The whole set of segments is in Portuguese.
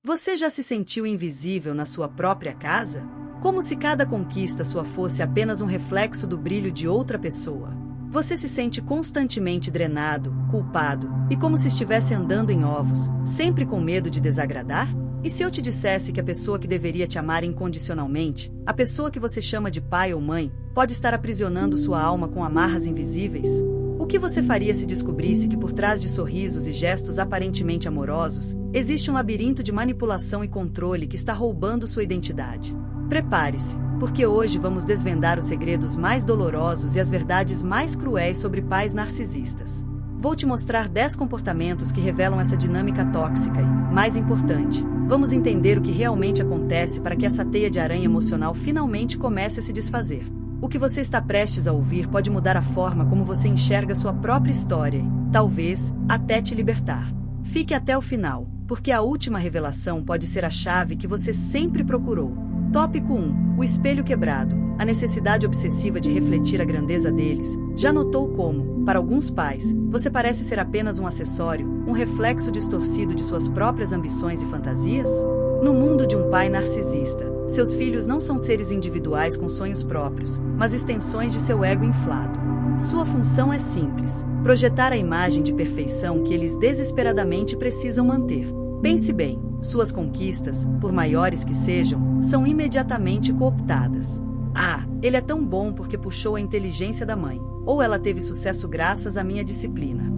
Você já se sentiu invisível na sua própria casa? Como se cada conquista sua fosse apenas um reflexo do brilho de outra pessoa? Você se sente constantemente drenado, culpado, e como se estivesse andando em ovos, sempre com medo de desagradar? E se eu te dissesse que a pessoa que deveria te amar incondicionalmente, a pessoa que você chama de pai ou mãe, pode estar aprisionando sua alma com amarras invisíveis? O que você faria se descobrisse que por trás de sorrisos e gestos aparentemente amorosos, existe um labirinto de manipulação e controle que está roubando sua identidade? Prepare-se, porque hoje vamos desvendar os segredos mais dolorosos e as verdades mais cruéis sobre pais narcisistas. Vou te mostrar 10 comportamentos que revelam essa dinâmica tóxica e, mais importante, vamos entender o que realmente acontece para que essa teia de aranha emocional finalmente comece a se desfazer. O que você está prestes a ouvir pode mudar a forma como você enxerga sua própria história e, talvez, até te libertar. Fique até o final, porque a última revelação pode ser a chave que você sempre procurou. Tópico 1. O espelho quebrado. A necessidade obsessiva de refletir a grandeza deles. Já notou como, para alguns pais, você parece ser apenas um acessório, um reflexo distorcido de suas próprias ambições e fantasias? No mundo de um pai narcisista, seus filhos não são seres individuais com sonhos próprios, mas extensões de seu ego inflado. Sua função é simples: projetar a imagem de perfeição que eles desesperadamente precisam manter. Pense bem, suas conquistas, por maiores que sejam, são imediatamente cooptadas. Ah, ele é tão bom porque puxou a inteligência da mãe, ou ela teve sucesso graças à minha disciplina.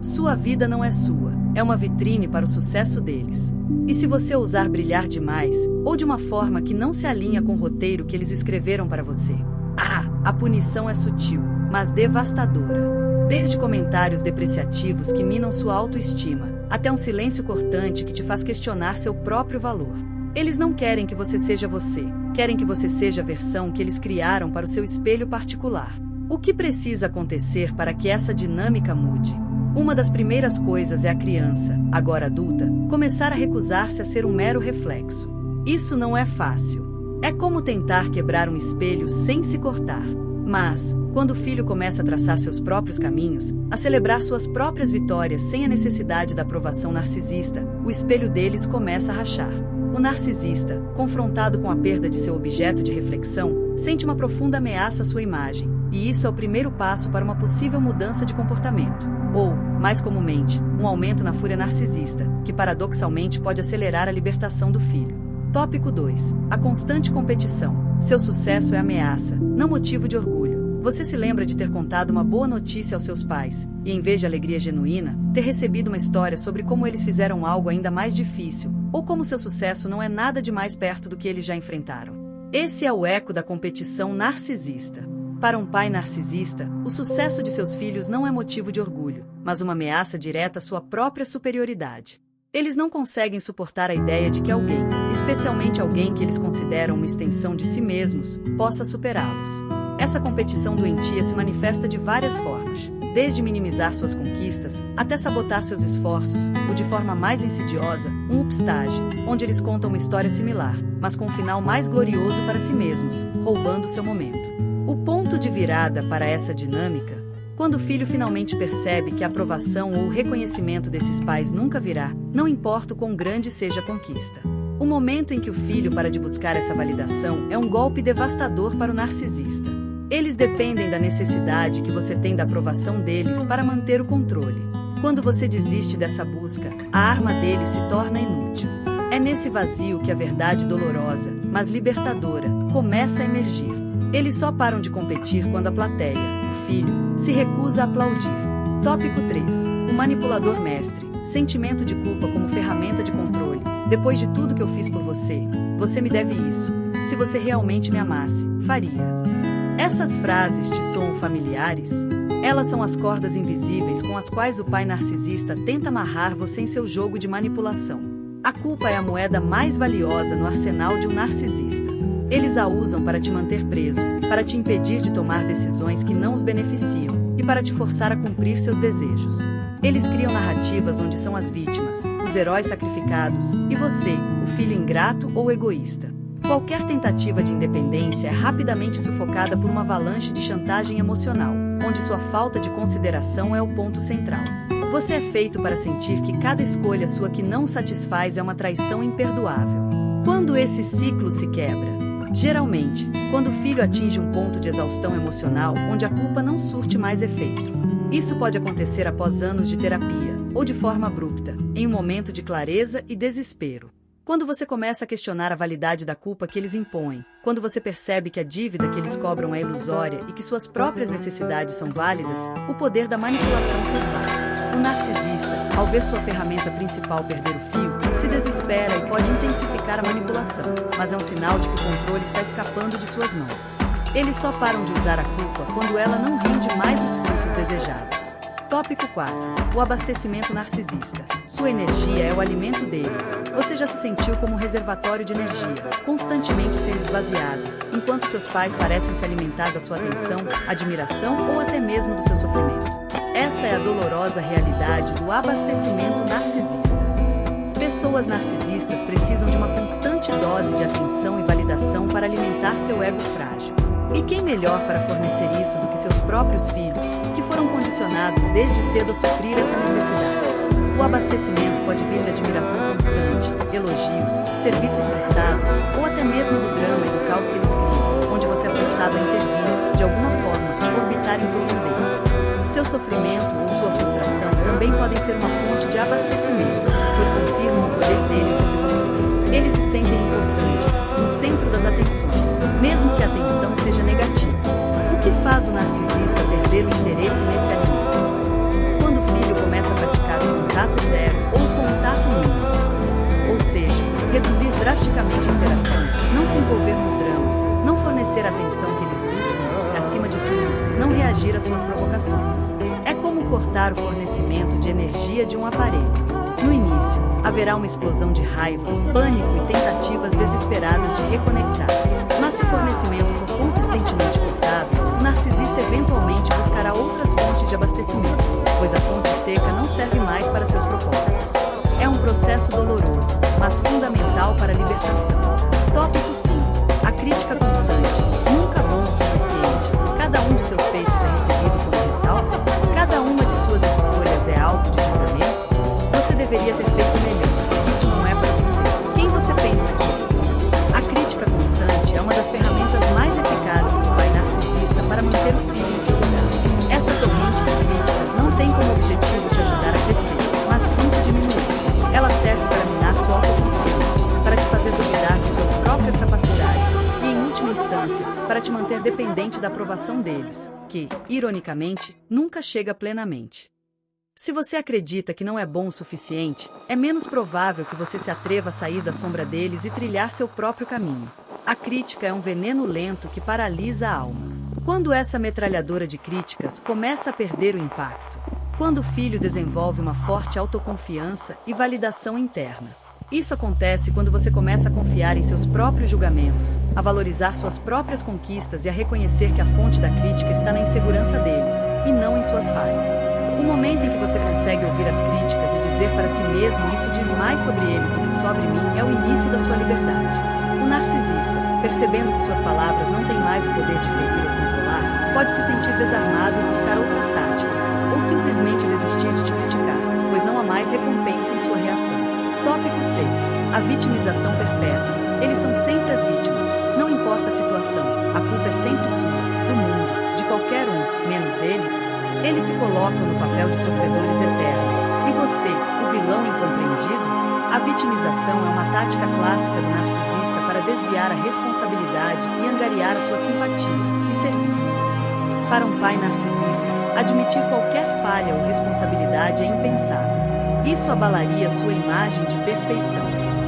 Sua vida não é sua, é uma vitrine para o sucesso deles. E se você ousar brilhar demais, ou de uma forma que não se alinha com o roteiro que eles escreveram para você? Ah, a punição é sutil, mas devastadora. Desde comentários depreciativos que minam sua autoestima, até um silêncio cortante que te faz questionar seu próprio valor. Eles não querem que você seja você, querem que você seja a versão que eles criaram para o seu espelho particular. O que precisa acontecer para que essa dinâmica mude? Uma das primeiras coisas é a criança, agora adulta, começar a recusar-se a ser um mero reflexo. Isso não é fácil. É como tentar quebrar um espelho sem se cortar. Mas, quando o filho começa a traçar seus próprios caminhos, a celebrar suas próprias vitórias sem a necessidade da aprovação narcisista, o espelho deles começa a rachar. O narcisista, confrontado com a perda de seu objeto de reflexão, sente uma profunda ameaça à sua imagem, e isso é o primeiro passo para uma possível mudança de comportamento. Ou, mais comumente, um aumento na fúria narcisista, que paradoxalmente pode acelerar a libertação do filho. Tópico 2. A constante competição. Seu sucesso é ameaça, não motivo de orgulho. Você se lembra de ter contado uma boa notícia aos seus pais, e em vez de alegria genuína, ter recebido uma história sobre como eles fizeram algo ainda mais difícil, ou como seu sucesso não é nada de mais perto do que eles já enfrentaram. Esse é o eco da competição narcisista. Para um pai narcisista, o sucesso de seus filhos não é motivo de orgulho, mas uma ameaça direta à sua própria superioridade. Eles não conseguem suportar a ideia de que alguém, especialmente alguém que eles consideram uma extensão de si mesmos, possa superá-los. Essa competição doentia se manifesta de várias formas, desde minimizar suas conquistas, até sabotar seus esforços, ou de forma mais insidiosa, um upstage, onde eles contam uma história similar, mas com um final mais glorioso para si mesmos, roubando seu momento. O ponto de virada para essa dinâmica, quando o filho finalmente percebe que a aprovação ou o reconhecimento desses pais nunca virá, não importa o quão grande seja a conquista. O momento em que o filho para de buscar essa validação é um golpe devastador para o narcisista. Eles dependem da necessidade que você tem da aprovação deles para manter o controle. Quando você desiste dessa busca, a arma deles se torna inútil. É nesse vazio que a verdade dolorosa, mas libertadora, começa a emergir. Eles só param de competir quando a plateia, o filho, se recusa a aplaudir. Tópico 3. O manipulador mestre. Sentimento de culpa como ferramenta de controle. Depois de tudo que eu fiz por você, você me deve isso. Se você realmente me amasse, faria. Essas frases te soam familiares? Elas são as cordas invisíveis com as quais o pai narcisista tenta amarrar você em seu jogo de manipulação. A culpa é a moeda mais valiosa no arsenal de um narcisista. Eles a usam para te manter preso, para te impedir de tomar decisões que não os beneficiam, e para te forçar a cumprir seus desejos. Eles criam narrativas onde são as vítimas, os heróis sacrificados, e você, o filho ingrato ou egoísta. Qualquer tentativa de independência é rapidamente sufocada por uma avalanche de chantagem emocional, onde sua falta de consideração é o ponto central. Você é feito para sentir que cada escolha sua que não satisfaz é uma traição imperdoável. Quando esse ciclo se quebra? Geralmente, quando o filho atinge um ponto de exaustão emocional onde a culpa não surte mais efeito. Isso pode acontecer após anos de terapia, ou de forma abrupta, em um momento de clareza e desespero. Quando você começa a questionar a validade da culpa que eles impõem, quando você percebe que a dívida que eles cobram é ilusória e que suas próprias necessidades são válidas, o poder da manipulação se esvai. O narcisista, ao ver sua ferramenta principal perder o fio, se desespera e pode intensificar a manipulação, mas é um sinal de que o controle está escapando de suas mãos. Eles só param de usar a culpa quando ela não rende mais os frutos desejados. Tópico 4. O abastecimento narcisista. Sua energia é o alimento deles. Você já se sentiu como um reservatório de energia, constantemente sendo esvaziado, enquanto seus pais parecem se alimentar da sua atenção, admiração ou até mesmo do seu sofrimento. Essa é a dolorosa realidade do abastecimento narcisista. Pessoas narcisistas precisam de uma constante dose de atenção e validação para alimentar seu ego frágil. E quem melhor para fornecer isso do que seus próprios filhos, que foram condicionados desde cedo a suprir essa necessidade? O abastecimento pode vir de admiração constante, elogios, serviços prestados, ou até mesmo do drama e do caos que eles criam, onde você é forçado a intervir, de alguma forma, orbitar em torno deles. Seu sofrimento ou sua frustração também podem ser uma fonte de abastecimento, pois confirmam o poder deles sobre você. Eles se sentem importantes, no centro das atenções, mesmo que a atenção seja negativa. O que faz o narcisista perder o interesse nesse alimento? Quando o filho começa a praticar o contato zero ou contato mínimo. Ou seja, reduzir drasticamente a interação, não se envolver nos dramas, não fornecer a atenção que eles buscam, acima de tudo, não reagir às suas provocações. É como cortar o fornecimento de energia de um aparelho. No início, haverá uma explosão de raiva, pânico e tentativas desesperadas de reconectar. Mas se o fornecimento for consistentemente cortado, o narcisista eventualmente buscará outras fontes de abastecimento, pois a fonte seca não serve mais para seus propósitos. É um processo doloroso, mas fundamental para a libertação. Tópico 5. A crítica constante. Nunca bom o suficiente. Cada um de seus feitos é recebido como ressalvas. Cada uma de suas escolhas é alvo de julgamento. Você deveria ter feito melhor. Isso não é para você. Quem você pensa que é? A crítica constante é uma das ferramentas mais eficazes do pai narcisista para manter o filho em seu lugar. Essa torrente de críticas não tem como objetivo te ajudar a crescer, mas sim te diminuir. Ela serve para minar sua autoconfiança, para te fazer duvidar de suas próprias capacidades e, em última instância, para te manter dependente da aprovação deles, que, ironicamente, nunca chega plenamente. Se você acredita que não é bom o suficiente, é menos provável que você se atreva a sair da sombra deles e trilhar seu próprio caminho. A crítica é um veneno lento que paralisa a alma. Quando essa metralhadora de críticas começa a perder o impacto, quando o filho desenvolve uma forte autoconfiança e validação interna. Isso acontece quando você começa a confiar em seus próprios julgamentos, a valorizar suas próprias conquistas e a reconhecer que a fonte da crítica está na insegurança deles, e não em suas falhas. O momento em que você consegue ouvir as críticas e dizer para si mesmo isso diz mais sobre eles do que sobre mim é o início da sua liberdade. O narcisista, percebendo que suas palavras não têm mais o poder de ferir ou controlar, pode se sentir desarmado e buscar outras táticas, ou simplesmente desistir de te criticar, pois não há mais recompensa em sua reação. Tópico 6. A vitimização perpétua. Eles são sempre as vítimas. Não importa a situação, a culpa é sempre sua, do mundo, de qualquer um, menos deles. Eles se colocam no papel de sofredores eternos. E você, o vilão incompreendido? A vitimização é uma tática clássica do narcisista para desviar a responsabilidade e angariar a sua simpatia e serviço. Para um pai narcisista, admitir qualquer falha ou responsabilidade é impensável. Isso abalaria sua imagem de perfeição.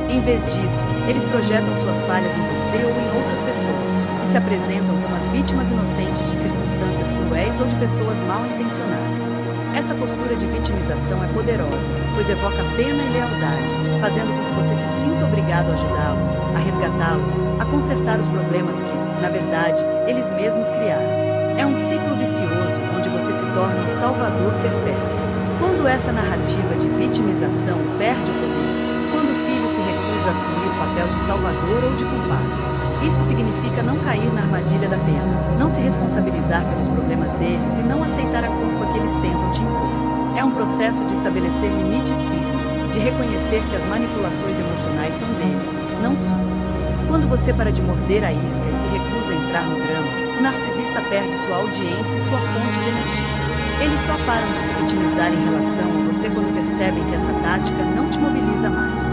Em vez disso, eles projetam suas falhas em você ou em outras pessoas, e se apresentam como as vítimas inocentes de circunstâncias cruéis ou de pessoas mal intencionadas. Essa postura de vitimização é poderosa, pois evoca pena e lealdade, fazendo com que você se sinta obrigado a ajudá-los, a resgatá-los, a consertar os problemas que, na verdade, eles mesmos criaram. É um ciclo vicioso onde você se torna um salvador perpétuo. Quando essa narrativa de vitimização perde o poder, quando o filho se recusa a assumir o papel de salvador ou de culpado, isso significa não cair na armadilha da pena, não se responsabilizar pelos problemas deles e não aceitar a culpa que eles tentam te impor. É um processo de estabelecer limites firmes, de reconhecer que as manipulações emocionais são deles, não suas. Quando você para de morder a isca e se recusa a entrar no drama, o narcisista perde sua audiência e sua fonte de energia. Eles só param de se vitimizar em relação a você quando percebem que essa tática não te mobiliza mais.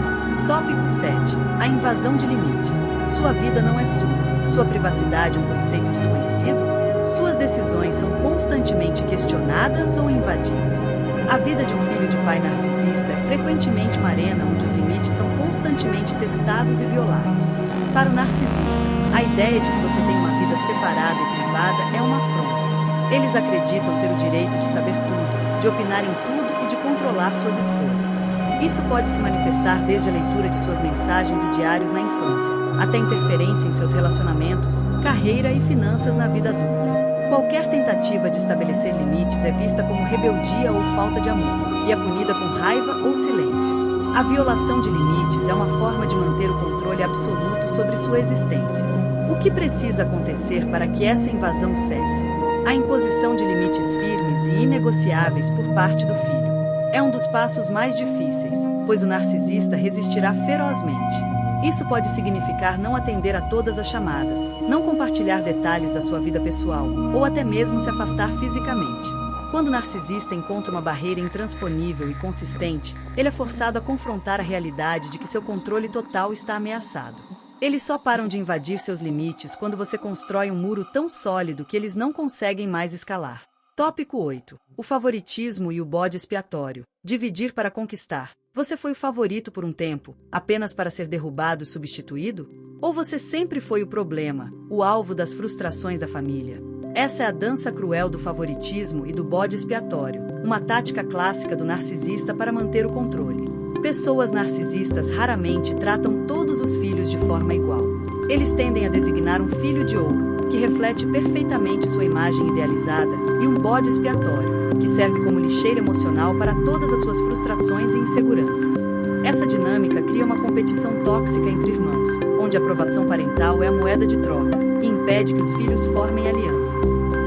Tópico 7. A invasão de limites. Sua vida não é sua. Sua privacidade é um conceito desconhecido? Suas decisões são constantemente questionadas ou invadidas. A vida de um filho de pai narcisista é frequentemente uma arena onde os limites são constantemente testados e violados. Para o narcisista, a ideia de que você tem uma vida separada e privada é uma afronta. Eles acreditam ter o direito de saber tudo, de opinar em tudo e de controlar suas escolhas. Isso pode se manifestar desde a leitura de suas mensagens e diários na infância, até interferência em seus relacionamentos, carreira e finanças na vida adulta. Qualquer tentativa de estabelecer limites é vista como rebeldia ou falta de amor, e é punida com raiva ou silêncio. A violação de limites é uma forma de manter o controle absoluto sobre sua existência. O que precisa acontecer para que essa invasão cesse? A imposição de limites firmes e inegociáveis por parte do filho. É um dos passos mais difíceis, pois o narcisista resistirá ferozmente. Isso pode significar não atender a todas as chamadas, não compartilhar detalhes da sua vida pessoal, ou até mesmo se afastar fisicamente. Quando o narcisista encontra uma barreira intransponível e consistente, ele é forçado a confrontar a realidade de que seu controle total está ameaçado. Eles só param de invadir seus limites quando você constrói um muro tão sólido que eles não conseguem mais escalar. Tópico 8. O favoritismo e o bode expiatório. Dividir para conquistar. Você foi o favorito por um tempo, apenas para ser derrubado e substituído? Ou você sempre foi o problema, o alvo das frustrações da família? Essa é a dança cruel do favoritismo e do bode expiatório, uma tática clássica do narcisista para manter o controle. Pessoas narcisistas raramente tratam todos os filhos de forma igual. Eles tendem a designar um filho de ouro, que reflete perfeitamente sua imagem idealizada, e um bode expiatório, que serve como lixeira emocional para todas as suas frustrações e inseguranças. Essa dinâmica cria uma competição tóxica entre irmãos, onde a aprovação parental é a moeda de troca, e impede que os filhos formem alianças.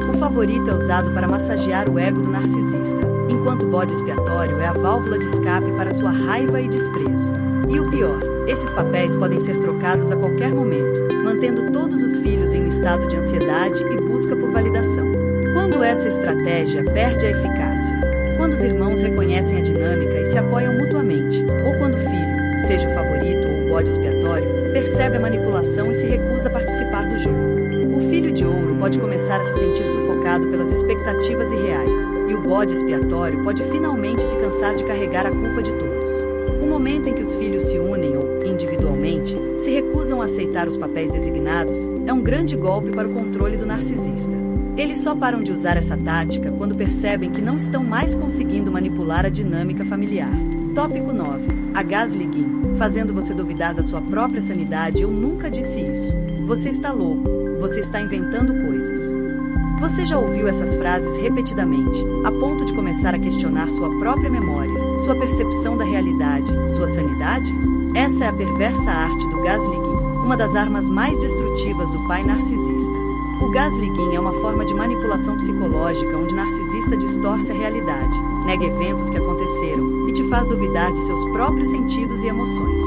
O favorito é usado para massagear o ego do narcisista, enquanto o bode expiatório é a válvula de escape para sua raiva e desprezo. E o pior, esses papéis podem ser trocados a qualquer momento, mantendo todos os filhos em um estado de ansiedade e busca por validação. Quando essa estratégia perde a eficácia? Quando os irmãos reconhecem a dinâmica e se apoiam mutuamente, ou quando o filho, seja o favorito ou o bode expiatório, percebe a manipulação e se recusa a participar do jogo. O filho de ouro pode começar a se sentir sufocado pelas expectativas irreais, e o bode expiatório pode finalmente se cansar de carregar a culpa de todos. O momento em que os filhos se unem ou, individualmente, se recusam a aceitar os papéis designados é um grande golpe para o controle do narcisista. Eles só param de usar essa tática quando percebem que não estão mais conseguindo manipular a dinâmica familiar. Tópico 9. A gaslighting, fazendo você duvidar da sua própria sanidade. Eu nunca disse isso. Você está louco. Você está inventando coisas. Você já ouviu essas frases repetidamente, a ponto de começar a questionar sua própria memória, sua percepção da realidade, sua sanidade? Essa é a perversa arte do gaslighting, uma das armas mais destrutivas do pai narcisista. O gaslighting é uma forma de manipulação psicológica onde o narcisista distorce a realidade, nega eventos que aconteceram e te faz duvidar de seus próprios sentidos e emoções.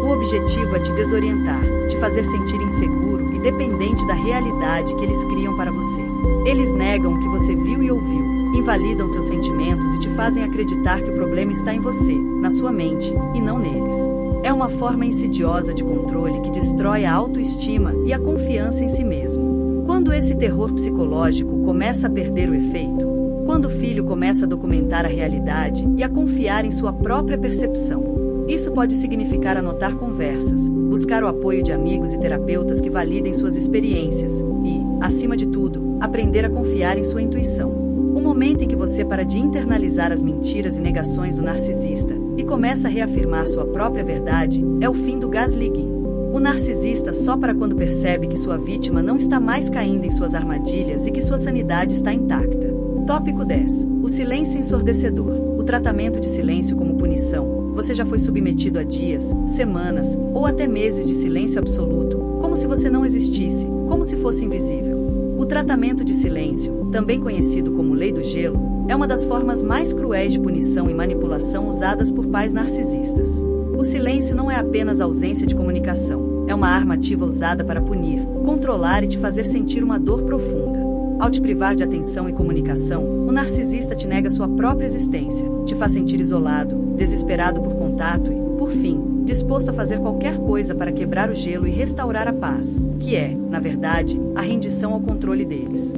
O objetivo é te desorientar, te fazer sentir inseguro e dependente da realidade que eles criam para você. Eles negam o que você viu e ouviu, invalidam seus sentimentos e te fazem acreditar que o problema está em você, na sua mente, e não neles. É uma forma insidiosa de controle que destrói a autoestima e a confiança em si mesmo. Quando esse terror psicológico começa a perder o efeito? Quando o filho começa a documentar a realidade e a confiar em sua própria percepção. Isso pode significar anotar conversas, buscar o apoio de amigos e terapeutas que validem suas experiências e, acima de tudo, aprender a confiar em sua intuição. O momento em que você para de internalizar as mentiras e negações do narcisista e começa a reafirmar sua própria verdade é o fim do gaslighting. O narcisista só para quando percebe que sua vítima não está mais caindo em suas armadilhas e que sua sanidade está intacta. Tópico 10. O silêncio ensurdecedor. O tratamento de silêncio como punição. Você já foi submetido a dias, semanas ou até meses de silêncio absoluto, como se você não existisse, como se fosse invisível. O tratamento de silêncio, também conhecido como lei do gelo, é uma das formas mais cruéis de punição e manipulação usadas por pais narcisistas. O silêncio não é apenas ausência de comunicação, é uma arma ativa usada para punir, controlar e te fazer sentir uma dor profunda. Ao te privar de atenção e comunicação, o narcisista te nega sua própria existência, te faz sentir isolado, desesperado por contato e, por fim, disposto a fazer qualquer coisa para quebrar o gelo e restaurar a paz, que é, na verdade, a rendição ao controle deles.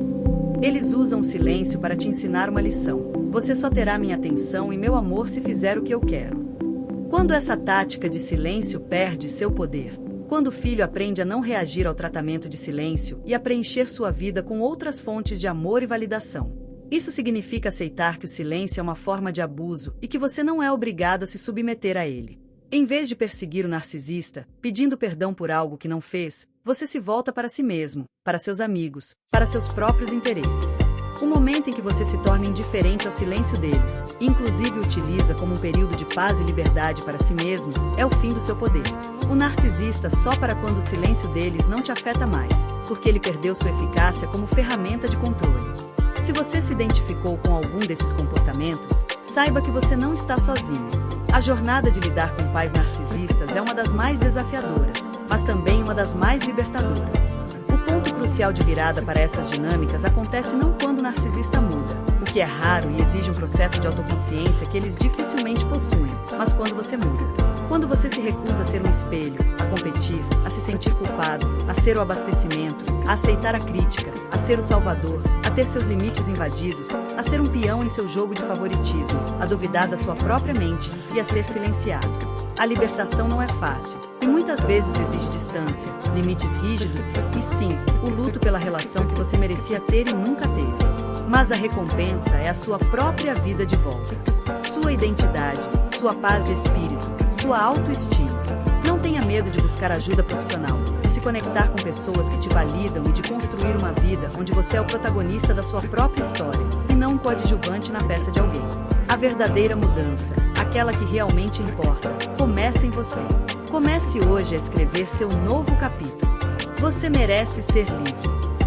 Eles usam o silêncio para te ensinar uma lição. Você só terá minha atenção e meu amor se fizer o que eu quero. Quando essa tática de silêncio perde seu poder, quando o filho aprende a não reagir ao tratamento de silêncio e a preencher sua vida com outras fontes de amor e validação. Isso significa aceitar que o silêncio é uma forma de abuso e que você não é obrigado a se submeter a ele. Em vez de perseguir o narcisista, pedindo perdão por algo que não fez, você se volta para si mesmo, para seus amigos, para seus próprios interesses. O momento em que você se torna indiferente ao silêncio deles, e inclusive o utiliza como um período de paz e liberdade para si mesmo, é o fim do seu poder. O narcisista só para quando o silêncio deles não te afeta mais, porque ele perdeu sua eficácia como ferramenta de controle. Se você se identificou com algum desses comportamentos, saiba que você não está sozinho. A jornada de lidar com pais narcisistas é uma das mais desafiadoras, mas também uma das mais libertadoras. O ponto crucial de virada para essas dinâmicas acontece não quando o narcisista muda, o que é raro e exige um processo de autoconsciência que eles dificilmente possuem, mas quando você muda. Quando você se recusa a ser um espelho, a competir, a se sentir culpado, a ser o abastecimento, a aceitar a crítica, a ser o salvador, a ter seus limites invadidos, a ser um peão em seu jogo de favoritismo, a duvidar da sua própria mente e a ser silenciado. A libertação não é fácil, e muitas vezes exige distância, limites rígidos e, sim, o luto pela relação que você merecia ter e nunca teve. Mas a recompensa é a sua própria vida de volta. Sua identidade, sua paz de espírito, sua autoestima. Não tenha medo de buscar ajuda profissional, de se conectar com pessoas que te validam e de construir uma vida onde você é o protagonista da sua própria história, e não um coadjuvante na peça de alguém. A verdadeira mudança, aquela que realmente importa, começa em você. Comece hoje a escrever seu novo capítulo. Você merece ser livre.